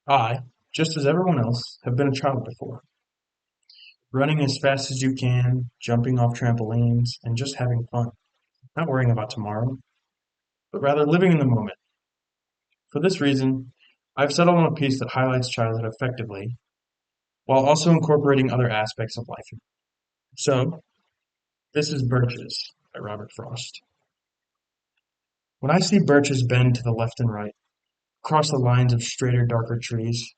I, just as everyone else, have been a child before, running as fast as you can, jumping off trampolines, and just having fun, not worrying about tomorrow, but rather living in the moment. For this reason, I've settled on a piece that highlights childhood effectively, while also incorporating other aspects of life. So, this is Birches by Robert Frost. When I see birches bend to the left and right, across the lines of straighter, darker trees,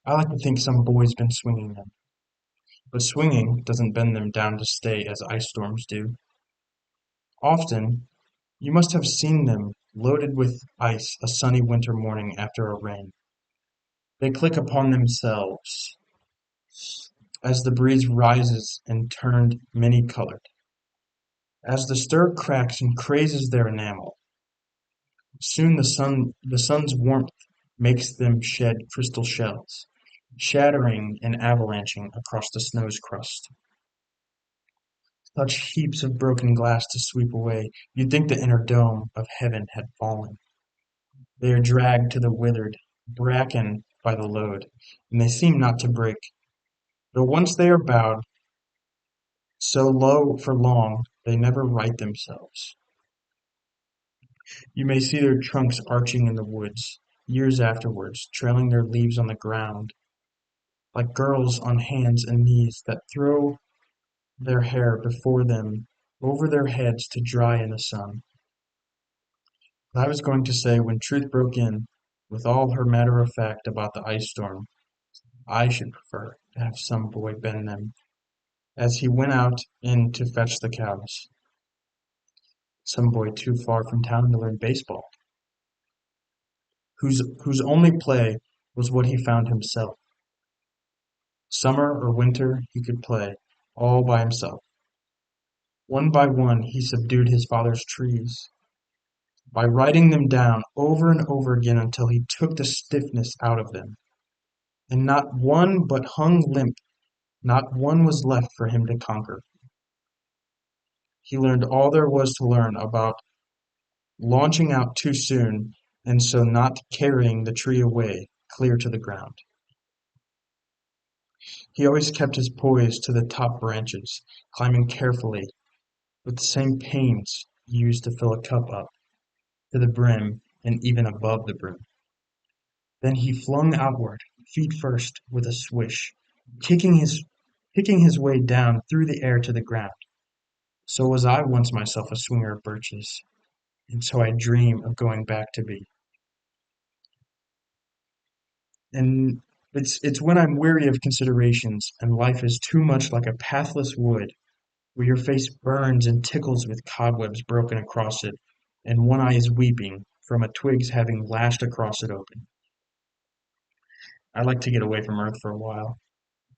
I like to think some boy's been swinging them. But swinging doesn't bend them down to stay as ice storms do. Often, you must have seen them loaded with ice a sunny winter morning after a rain. They click upon themselves as the breeze rises and turned many-colored, as the stir cracks and crazes their enamel. Soon the sun's warmth makes them shed crystal shells, shattering and avalanching across the snow's crust. Such heaps of broken glass to sweep away, you'd think the inner dome of heaven had fallen. They are dragged to the withered bracken by the load, and they seem not to break, though once they are bowed so low for long they never right themselves. You may see their trunks arching in the woods, years afterwards, trailing their leaves on the ground, like girls on hands and knees that throw their hair before them over their heads to dry in the sun. I was going to say, when Truth broke in, with all her matter of fact about the ice storm, I should prefer to have some boy bend them, as he went out in to fetch the cows. Some boy too far from town to learn baseball, whose only play was what he found himself. Summer or winter he could play, all by himself. One by one he subdued his father's trees, by writing them down over and over again until he took the stiffness out of them, and not one but hung limp, not one was left for him to conquer. He learned all there was to learn about launching out too soon, and so not carrying the tree away clear to the ground. He always kept his poise to the top branches, climbing carefully, with the same pains used to fill a cup up to the brim and even above the brim. Then he flung outward, feet first, with a swish, kicking his kicking his way down through the air to the ground. So was I once myself a swinger of birches, and so I dream of going back to be. And it's when I'm weary of considerations, and life is too much like a pathless wood, where your face burns and tickles with cobwebs broken across it, and one eye is weeping from a twig's having lashed across it open. I like to get away from earth for a while,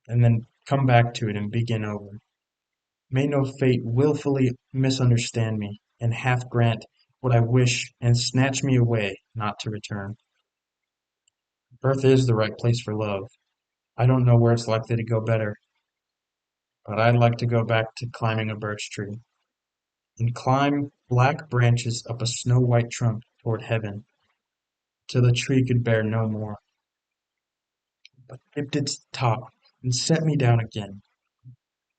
and then come back to it and begin over. May no fate wilfully misunderstand me, and half grant what I wish, and snatch me away, not to return. Earth is the right place for love. I don't know where it's likely to go better, but I'd like to go back to climbing a birch tree, and climb black branches up a snow-white trunk toward heaven, till the tree could bear no more, but dipped its top and set me down again.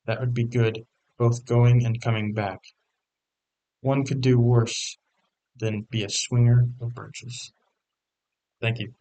That would be good, both going and coming back. One could do worse than be a swinger of birches. Thank you.